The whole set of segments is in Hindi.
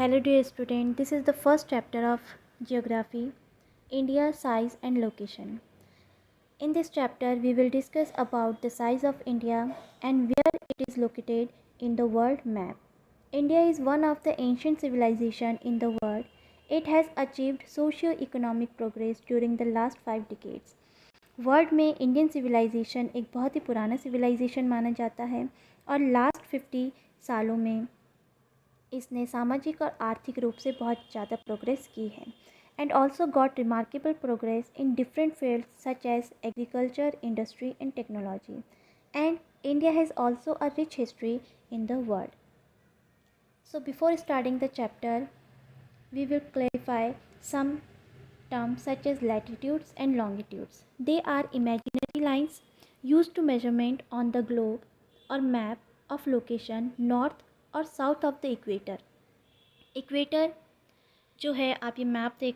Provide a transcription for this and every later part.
Hello dear student, this is the first chapter of Geography, India size and location. In this chapter we will discuss about the size of India and where it is located in the world map. India is one of the ancient civilizations in the world. It has achieved socio-economic progress during the last 5 decades. World में इंडियन सिविलाइजेशन एक बहुत ही पुराना सिविलाइजेशन माना जाता है और लास्ट 50 सालों में इसने सामाजिक और आर्थिक रूप से बहुत ज़्यादा प्रोग्रेस की है and also got remarkable progress in different fields such as agriculture industry and technology and India has also a rich history in the world. So before starting the chapter, we will clarify some terms such as latitudes and longitudes. They are imaginary lines used to measurement on the globe or map of location north और south of the equator. Equator जो है, आप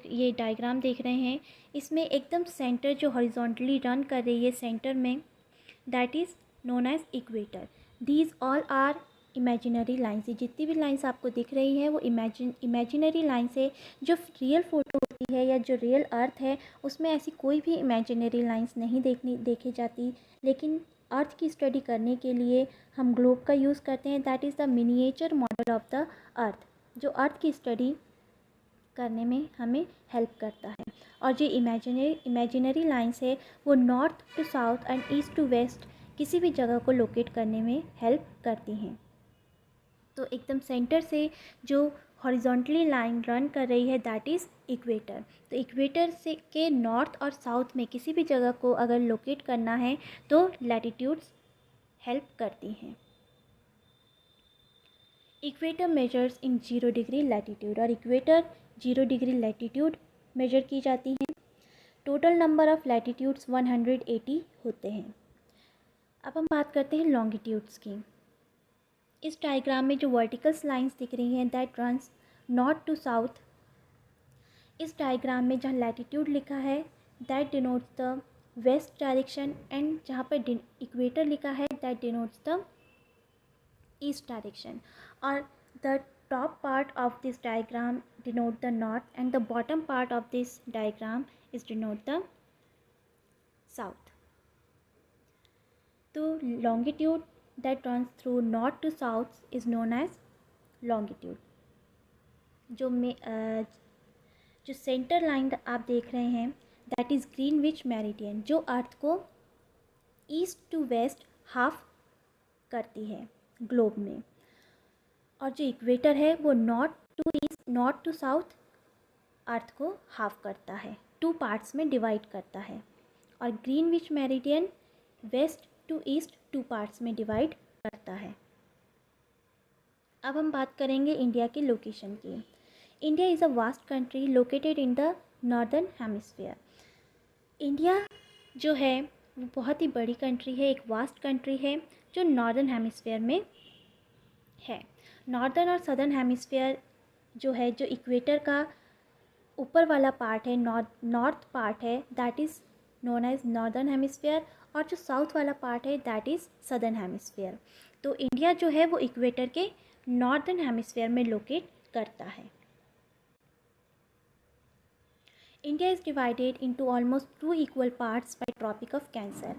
ये डायग्राम देख रहे हैं, इसमें एकदम सेंटर जो हॉरिजॉन्टली रन कर रही है सेंटर में, that is known as equator. These all are imaginary lines. जितनी भी लाइन्स आपको दिख रही हैं वो इमेजिनरी लाइन्स है. जो रियल फ़ोटो होती है या जो रियल अर्थ है उसमें ऐसी कोई भी इमेजिनरी लाइन्स नहीं देखी जाती. लेकिन अर्थ की स्टडी करने के लिए हम ग्लोब का यूज़ करते हैं. That is the miniature model of the earth, जो अर्थ की स्टडी करने में हमें हेल्प करता है. और जो इमेजिनरी लाइन्स है वो north to south and east to west किसी भी जगह को लोकेट करने में हेल्प करती हैं. तो एकदम सेंटर से जो हॉरिजॉन्टली लाइन रन कर रही है दैट इज़ इक्वेटर. तो इक्वेटर से के नॉर्थ और साउथ में किसी भी जगह को अगर लोकेट करना है तो लैटिट्यूड्स हेल्प करती हैं. Equator measures in 0 degree latitude, और इक्वेटर 0 डिग्री लैटिट्यूड मेजर की जाती हैं. टोटल नंबर ऑफ़ लैटिट्यूड्स 180 होते हैं. अब हम बात करते हैं लॉन्गिट्यूड्स की. इस डायग्राम में जो वर्टिकल्स लाइंस दिख रही हैं that runs north to south. इस डायग्राम में जहाँ लैटिट्यूड लिखा है that denotes the west direction and जहाँ पर इक्वेटर लिखा है that denotes the east direction. और the top part of this diagram denote the north and the bottom part of this diagram is denote the south. तो longitude that runs through north to south is known as longitude. जो सेंटर लाइन आप देख रहे हैं दैट इज़ ग्रीनविच मेरिडियन, जो अर्थ को ईस्ट टू वेस्ट हाफ करती है ग्लोब में. और जो इक्वेटर है वो north to east north to south earth को हाफ करता है, 2 पार्ट्स में डिवाइड करता है. और Greenwich meridian west to east 2 parts में डिवाइड करता है. अब हम बात करेंगे इंडिया के लोकेशन की. India is a vast country located in the northern hemisphere. India जो है वो बहुत ही बड़ी कंट्री है, एक वास्ट कंट्री है जो नॉर्दर्न हेमिस्फीयर में है. नॉर्दर्न और सदर्न हेमिस्फीयर जो है, जो इक्वेटर का ऊपर वाला पार्ट है, नॉर्थ पार्ट है, that is known as northern hemisphere. और जो साउथ वाला पार्ट है दैट इज़ सदर्न हेमिस्फीयर. तो इंडिया जो है वो इक्वेटर के नॉर्दर्न हेमिस्फीयर में लोकेट करता है. India is divided into almost 2 equal parts by tropic of cancer.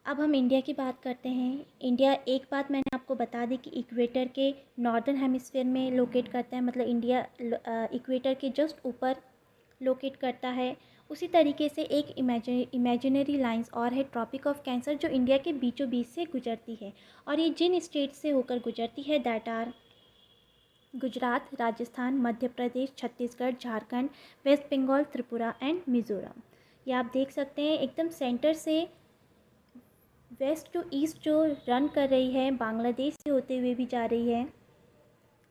अब हम इंडिया की बात करते हैं. इंडिया, एक बात मैंने आपको बता दी कि इक्वेटर के नॉर्दर्न हेमिस्फीयर में लोकेट करता है, मतलब इंडिया इक्वेटर के जस्ट ऊपर लोकेट करता है. उसी तरीके से एक इमेजिनरी लाइंस और है ट्रॉपिक ऑफ कैंसर, जो इंडिया के बीचों बीच से गुजरती है. और ये जिन स्टेट से होकर गुजरती है that are Gujarat, Rajasthan, Madhya Pradesh, Chhattisgarh, Jharkhand, West Bengal, Tripura and Mizoram. ये आप देख सकते हैं एकदम सेंटर से वेस्ट टू ईस्ट जो रन कर रही है, बांग्लादेश से होते हुए भी जा रही है,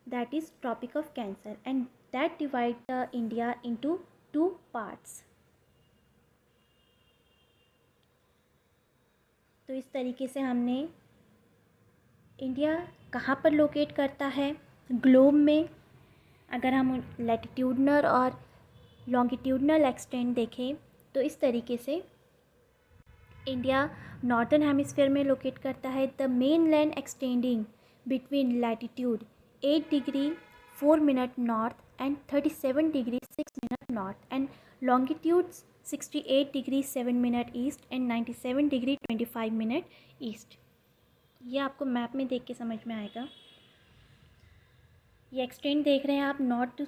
that is Tropic of Cancer and that divide the India into 2 parts. तो इस तरीके से हमने इंडिया कहाँ पर लोकेट करता है ग्लोब में. अगर हम लैटिट्यूडनल और लॉन्गिट्यूडनल एक्सटेंट देखें तो इस तरीके से इंडिया नॉर्दर्न हेमिस्फीयर में लोकेट करता है. The main land extending between latitude 8 degree 4 minute north and 37 degree 6 minute north, and longitudes 68 degree 7 minute east and 97 degree 25 minute east। ये आपको मैप में देख के समझ में आएगा। ये एक्सटेंड देख रहे हैं आप, नॉर्थ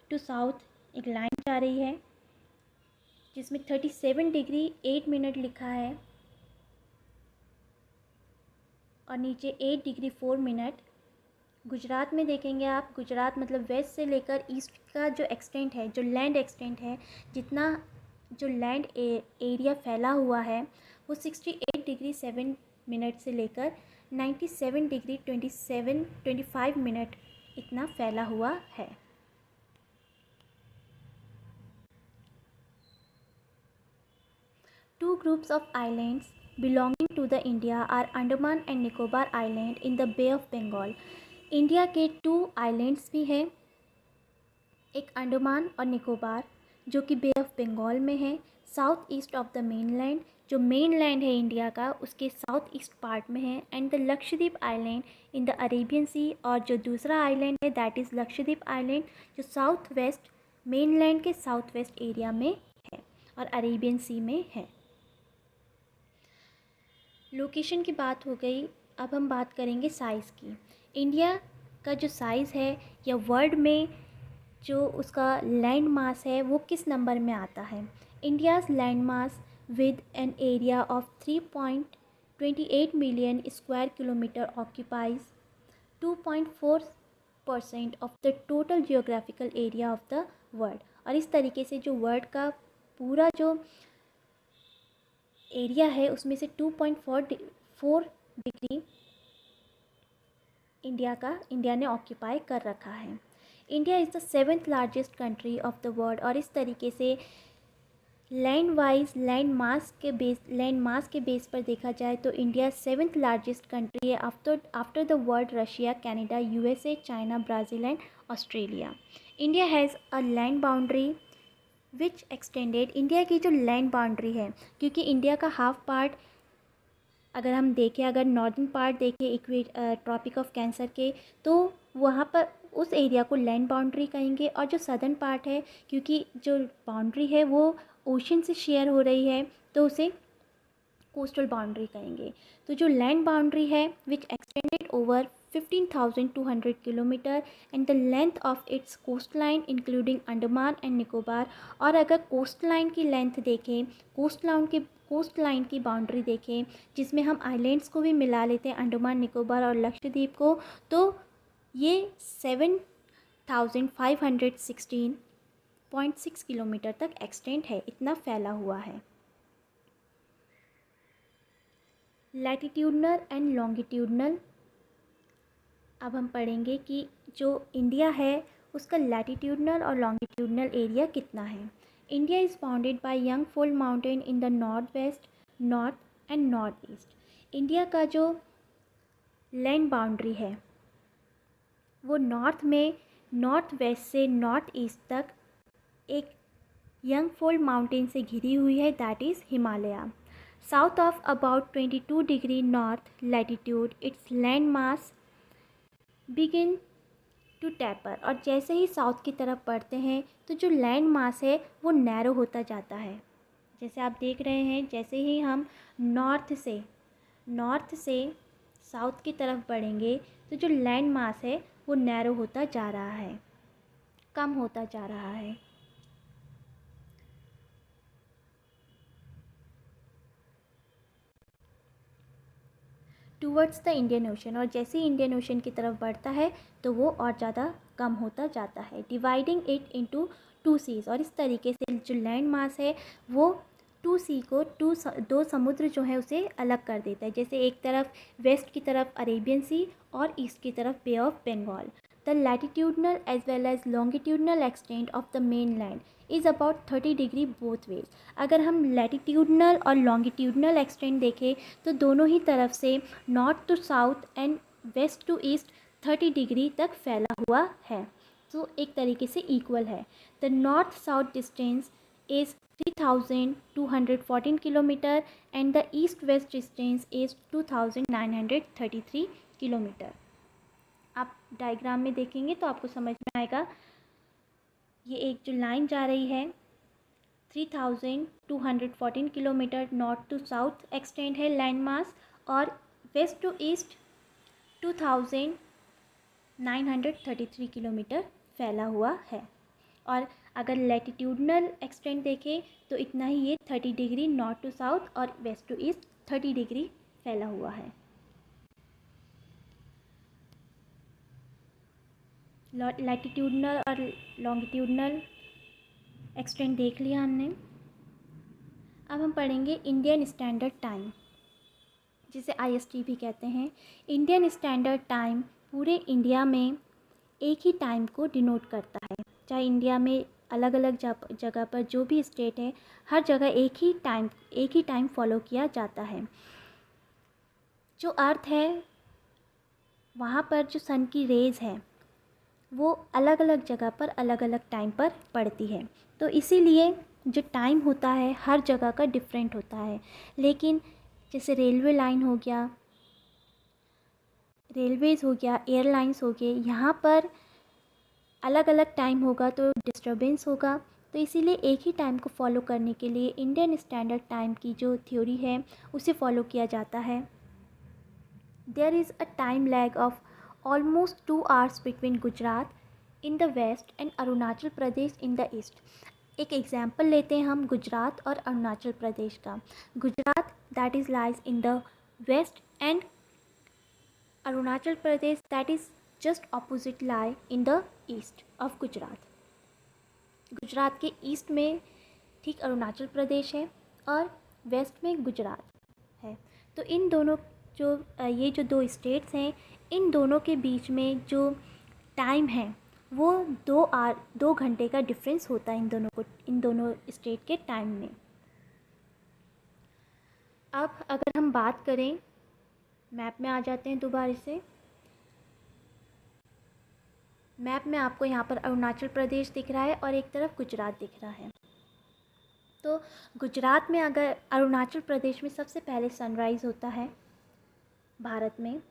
टू साउथ एक लाइन जा रही है जिसमें 37 डिग्री 8 मिनट लिखा है और नीचे 8 डिग्री 4 मिनट। गुजरात में देखेंगे आप, गुजरात मतलब वेस्ट से लेकर ईस्ट का जो एक्सटेंट है, जो लैंड एक्सटेंट है, जितना जो लैंड एरिया फैला हुआ है वो 68 डिग्री 7 मिनट से लेकर 97 डिग्री 25 मिनट इतना फैला हुआ है। Two groups of islands belonging to the India are Andaman and Nicobar Island in the Bay of Bengal। India के 2 आइलैंड्स भी हैं, एक अंडमान और निकोबार जो कि बे ऑफ बंगाल में है, south east of the mainland. जो मेन लैंड है इंडिया का उसके साउथ ईस्ट पार्ट में है, and the Lakshadweep island in the Arabian sea. और जो दूसरा आइलैंड है दैट इज़ लक्षद्वीप आइलैंड जो साउथ वेस्ट मेनलैंड के साउथ वेस्ट एरिया में है और अरेबियन सी में है। लोकेशन की बात हो गई, अब हम बात करेंगे साइज़ की। इंडिया का जो साइज़ है या वर्ल्ड में जो उसका लैंड मास है वो किस नंबर में आता है। India's land mass with an area of 3.28 million square kilometre occupies 2.4% of the total geographical area of the world. और इस तरीके से जो वर्ल्ड का पूरा जो एरिया है उसमें से 2.4 डिग्री इंडिया ने ऑक्यूपाई कर रखा है। India is the 7th largest country of the world. और इस तरीके से लैंड मास के बेस पर देखा जाए तो इंडिया 7th लार्जेस्ट कंट्री है after the world Russia, Canada, USA, China, Brazil and Australia. India has a land boundary which extended. India की जो लैंड बाउंड्री है, क्योंकि इंडिया का हाफ पार्ट अगर हम देखें, अगर नॉर्दर्न पार्ट देखें ट्रॉपिक ऑफ कैंसर के, तो वहाँ पर उस एरिया को लैंड बाउंड्री कहेंगे। और जो सदर्न पार्ट है, क्योंकि जो बाउंड्री है वो ओशन से शेयर हो रही है तो उसे कोस्टल बाउंड्री कहेंगे। तो जो लैंड बाउंड्री है which extended over 15,200 kilometre and the length of its coastline including Andaman and Nicobar. और अगर कोस्ट लाइन की लेंथ देखें, कोस्ट लाइन की बाउंड्री देखें जिसमें हम आइलैंड्स को भी मिला लेते हैं, अंडमान निकोबार और लक्षद्वीप को, तो ये 7,516.6 किलोमीटर तक एक्सटेंड है, इतना फैला हुआ है। लैटिट्यूडनल एंड लॉन्गिट्यूडनल, अब हम पढ़ेंगे कि जो इंडिया है उसका लैटिट्यूडनल और लॉन्गिट्यूडनल एरिया कितना है। India is bounded by young fold mountain in the north west, north and north east. India का जो लैंड बाउंड्री है वो नॉर्थ में नॉर्थ वेस्ट से नॉर्थ ईस्ट तक एक यंग फोल्ड माउंटेन से घिरी हुई है, that is Himalaya. South of about 22 degree north latitude its land mass begin to taper. और जैसे ही साउथ की तरफ बढ़ते हैं तो जो लैंड मास है वो नैरो होता जाता है। जैसे आप देख रहे हैं, जैसे ही हम नॉर्थ से साउथ की तरफ बढ़ेंगे तो जो लैंड मास है वो नैरो होता जा रहा है, कम होता जा रहा है। टूवर्ड्स द इंडियन ओशन, और जैसे ही इंडियन ओशन की तरफ बढ़ता है तो वो और ज़्यादा कम होता जाता है। डिवाइडिंग इट इनटू 2 सीज, और इस तरीके से जो लैंड मास है वो 2 सी को 2 समुद्र जो है उसे अलग कर देता है। जैसे एक तरफ वेस्ट की तरफ अरेबियन सी और ईस्ट की तरफ bay of Bengal. The latitudinal as well as longitudinal extent of the main land is about 30 degree both ways. अगर हम लैटिट्यूडनल और लॉन्गिट्यूडनल एक्सटेंट देखें तो दोनों ही तरफ से north to south and west to east 30 degree तक फैला हुआ है, तो एक तरीके से इक्वल है। The north south distance is 3,214 kilometre and the east west distance is 2,933 kilometre. आप डायग्राम में देखेंगे तो आपको समझ में आएगा। ये एक जो लाइन जा रही है 3214 kilometre north to south extend है लैंड मास, और वेस्ट टू ईस्ट 2933 किलोमीटर फैला हुआ है। और अगर लैटिट्यूडनल एक्सटेंड देखें तो इतना ही, ये 30 डिग्री नॉर्थ टू साउथ और वेस्ट टू ईस्ट 30 डिग्री फैला हुआ है। लैटिट्यूडनल और लॉन्गिट्यूडनल एक्सटेंड देख लिया हमने। अब हम पढ़ेंगे इंडियन स्टैंडर्ड टाइम, जिसे IST भी कहते हैं। इंडियन स्टैंडर्ड टाइम पूरे इंडिया में एक ही टाइम को डिनोट करता है। चाहे इंडिया में अलग अलग जगह पर जो भी स्टेट है, हर जगह एक ही टाइम फॉलो किया जाता है। जो अर्थ है वहाँ पर जो सन की रेज़ है वो अलग अलग जगह पर अलग अलग टाइम पर पड़ती है, तो इसीलिए जो टाइम होता है हर जगह का डिफरेंट होता है। लेकिन जैसे रेलवे लाइन हो गया, रेलवेज़ हो गया, एयरलाइंस हो गए, यहाँ पर अलग अलग टाइम होगा तो डिस्टरबेंस होगा। तो इसीलिए एक ही टाइम को फॉलो करने के लिए इंडियन स्टैंडर्ड टाइम की जो थ्योरी है उसे फॉलो किया जाता है। There is a time lag of almost 2 hours between Gujarat in the west and Arunachal Pradesh in the east. एक एग्जाम्पल लेते हैं हम गुजरात और अरुणाचल प्रदेश का। Gujarat that is lies in the west and Arunachal Pradesh that is just opposite lie in the east of Gujarat. Gujarat के ईस्ट में ठीक अरुणाचल प्रदेश है और वेस्ट में गुजरात है। तो इन दोनों ये जो दो स्टेट्स हैं, इन दोनों के बीच में जो टाइम है वो 2 घंटे का डिफरेंस होता है इन दोनों स्टेट के टाइम में। अब अगर हम बात करें, मैप में आ जाते हैं दोबारा से। मैप में आपको यहाँ पर अरुणाचल प्रदेश दिख रहा है और एक तरफ गुजरात दिख रहा है। तो गुजरात में, अगर अरुणाचल प्रदेश में सबसे पहले सनराइज़ होता है भारत में,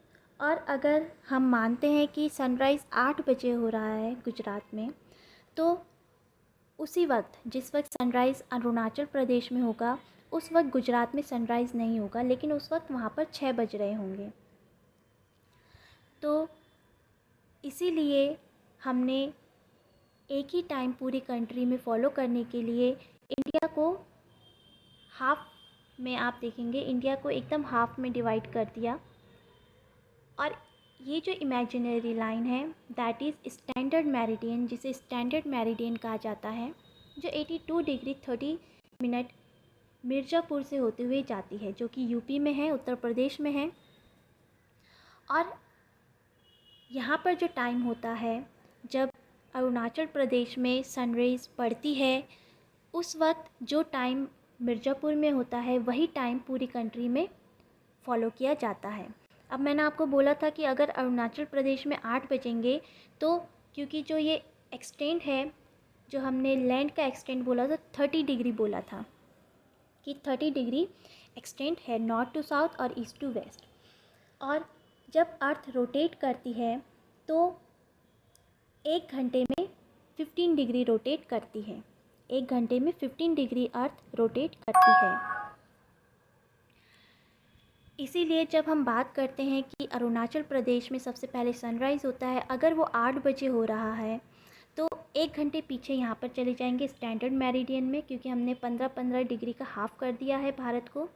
और अगर हम मानते हैं कि सनराइज़ 8 बजे हो रहा है गुजरात में, तो उसी वक्त जिस वक्त सनराइज़ अरुणाचल प्रदेश में होगा उस वक्त गुजरात में सनराइज़ नहीं होगा, लेकिन उस वक्त वहाँ पर 6 बज रहे होंगे। तो इसीलिए हमने एक ही टाइम पूरी कंट्री में फॉलो करने के लिए इंडिया को हाफ में, आप देखेंगे इंडिया को एकदम हाफ में डिवाइड कर दिया। और ये जो इमेजिनरी लाइन है दैट इज़ स्टैंडर्ड मेरिडियन, जिसे स्टैंडर्ड मेरिडियन कहा जाता है, जो 82 डिग्री 30 मिनट मिर्ज़ापुर से होते हुए जाती है, जो कि यूपी में है, उत्तर प्रदेश में है। और यहाँ पर जो टाइम होता है जब अरुणाचल प्रदेश में सनराइज़ पड़ती है, उस वक्त जो टाइम मिर्ज़ापुर में होता है वही टाइम पूरी कंट्री में फॉलो किया जाता है। अब मैंने आपको बोला था कि अगर अरुणाचल प्रदेश में 8 बजेंगे, तो क्योंकि जो ये एक्सटेंड है, जो हमने लैंड का एक्सटेंड बोला था 30 डिग्री बोला था कि 30 डिग्री एक्सटेंड है नॉर्थ टू साउथ और ईस्ट टू वेस्ट। और जब अर्थ रोटेट करती है तो 1 घंटे में 15 डिग्री रोटेट करती है। 1 घंटे में 15 डिग्री अर्थ रोटेट करती है। इसीलिए जब हम बात करते हैं कि अरुणाचल प्रदेश में सबसे पहले सनराइज़ होता है, अगर वो 8 बजे हो रहा है तो 1 घंटे पीछे यहाँ पर चले जाएंगे स्टैंडर्ड मेरिडियन में, क्योंकि हमने 15-15 डिग्री का हाफ कर दिया है भारत को।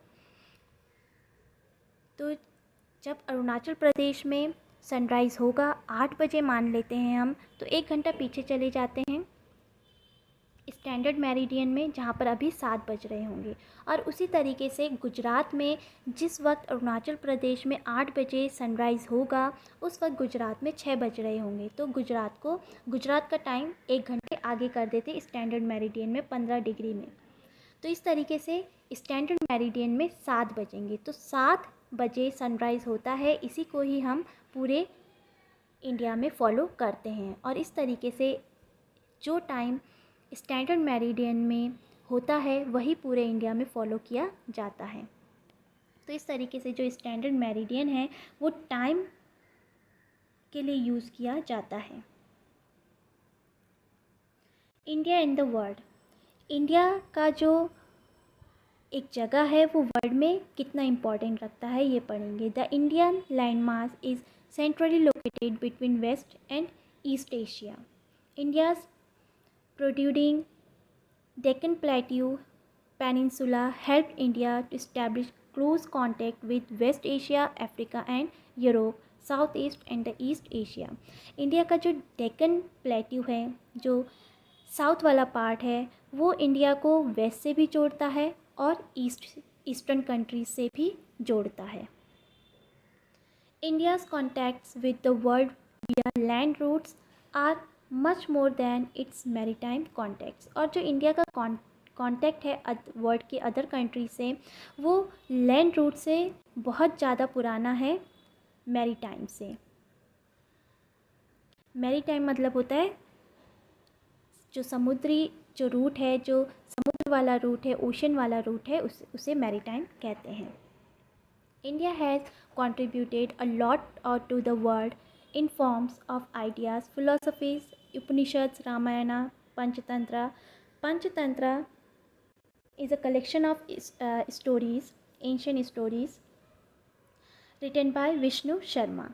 तो जब अरुणाचल प्रदेश में सनराइज़ होगा 8 बजे मान लेते हैं हम, तो 1 घंटा पीछे चले जाते हैं स्टैंडर्ड मेरिडियन में, जहाँ पर अभी 7 बज रहे होंगे। और उसी तरीके से गुजरात में जिस वक्त अरुणाचल प्रदेश में 8 बजे सनराइज़ होगा उस वक्त गुजरात में 6 बज रहे होंगे। तो गुजरात का टाइम 1 घंटे आगे कर देते स्टैंडर्ड मेरिडियन में 15 डिग्री में। तो इस तरीके से स्टैंडर्ड मेरिडियन में 7 बजेंगे, तो 7 बजे सनराइज़ होता है। इसी को ही हम पूरे इंडिया में फॉलो करते हैं। और इस तरीके से जो टाइम स्टैंडर्ड मेरिडियन में होता है वही पूरे इंडिया में फॉलो किया जाता है। तो इस तरीके से जो स्टैंडर्ड मेरिडियन है वो टाइम के लिए यूज़ किया जाता है। India in the world, India का जो एक जगह है वो वर्ल्ड में कितना इम्पोर्टेंट रखता है ये पढ़ेंगे। The Indian landmass is centrally located between west and east Asia. India's protruding Deccan Plateau Peninsula helped India to establish close contact with West Asia, Africa and Europe, Southeast and the East Asia. India का जो डेक्कन प्लेट्यू है, जो साउथ वाला पार्ट है, वो इंडिया को वेस्ट से भी जोड़ता है और ईस्टर्न कंट्रीज से भी जोड़ता है। India's contacts with the world via land routes are much more than its maritime contacts। और जो इंडिया का कांटेक्ट है वर्ल्ड के अदर कंट्री से, वो लैंड रूट से बहुत ज़्यादा पुराना है मैरीटाइम से। मैरीटाइम मतलब होता है जो समुद्री जो रूट है, जो समुद्र वाला रूट है, ओशन वाला रूट है, उसे मैरीटाइम कहते हैं। India has contributed a lot to the world in forms of ideas, philosophies, Upanishads, Ramayana, Panchatantra. Panchatantra is a collection of stories, ancient stories, written by Vishnu Sharma.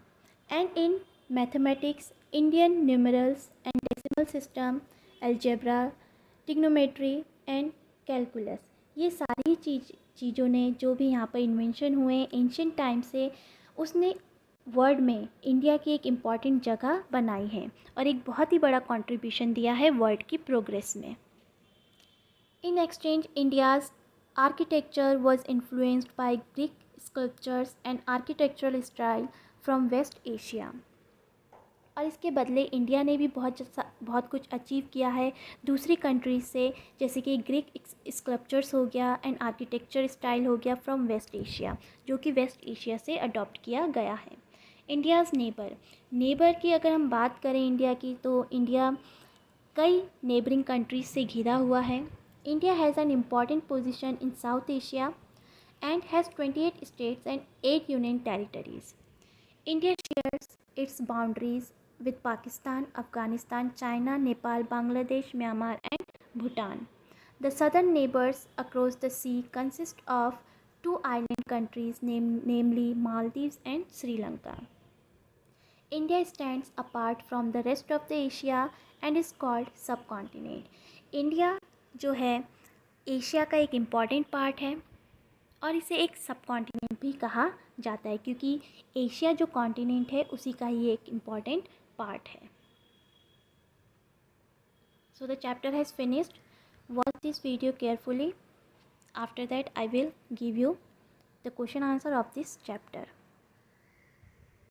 And in mathematics, Indian numerals and decimal system, algebra, trigonometry and calculus. ये सारी चीज़ों ने जो भी यहाँ पर इन्वेंशन हुए एंशियंट टाइम से, उसने वर्ल्ड में इंडिया की एक इम्पॉर्टेंट जगह बनाई है और एक बहुत ही बड़ा कंट्रीब्यूशन दिया है वर्ल्ड की प्रोग्रेस में। In exchange India's architecture was influenced by Greek sculptures and architectural style from West Asia. और इसके बदले इंडिया ने भी बहुत कुछ अचीव किया है दूसरी कंट्रीज से, जैसे कि ग्रीक स्कल्पचर्स हो गया एंड आर्किटेक्चर स्टाइल हो गया फ्रॉम वेस्ट एशिया, जो कि वेस्ट एशिया से अडॉप्ट किया गया है। इंडियाज़ नेबर की अगर हम बात करें इंडिया की, तो इंडिया कई नेबरिंग कंट्रीज से घिरा हुआ है। India has an important position in south Asia and has 28 states and 8 union territories. India shares it's boundaries with Pakistan, Afghanistan, China, Nepal, Bangladesh, Myanmar and Bhutan. The southern neighbors across the sea consist of two island countries namely Maldives and Sri Lanka. India stands apart from the rest of the Asia and is called subcontinent. India जो है एशिया का एक इम्पॉर्टेंट पार्ट है और इसे एक सब कॉन्टिनेंट भी कहा जाता है, क्योंकि एशिया जो कॉन्टिनेंट है उसी का ही एक इम्पॉर्टेंट पार्ट है। So the chapter has finished. Watch this video carefully. After that I will give you the question answer of this chapter.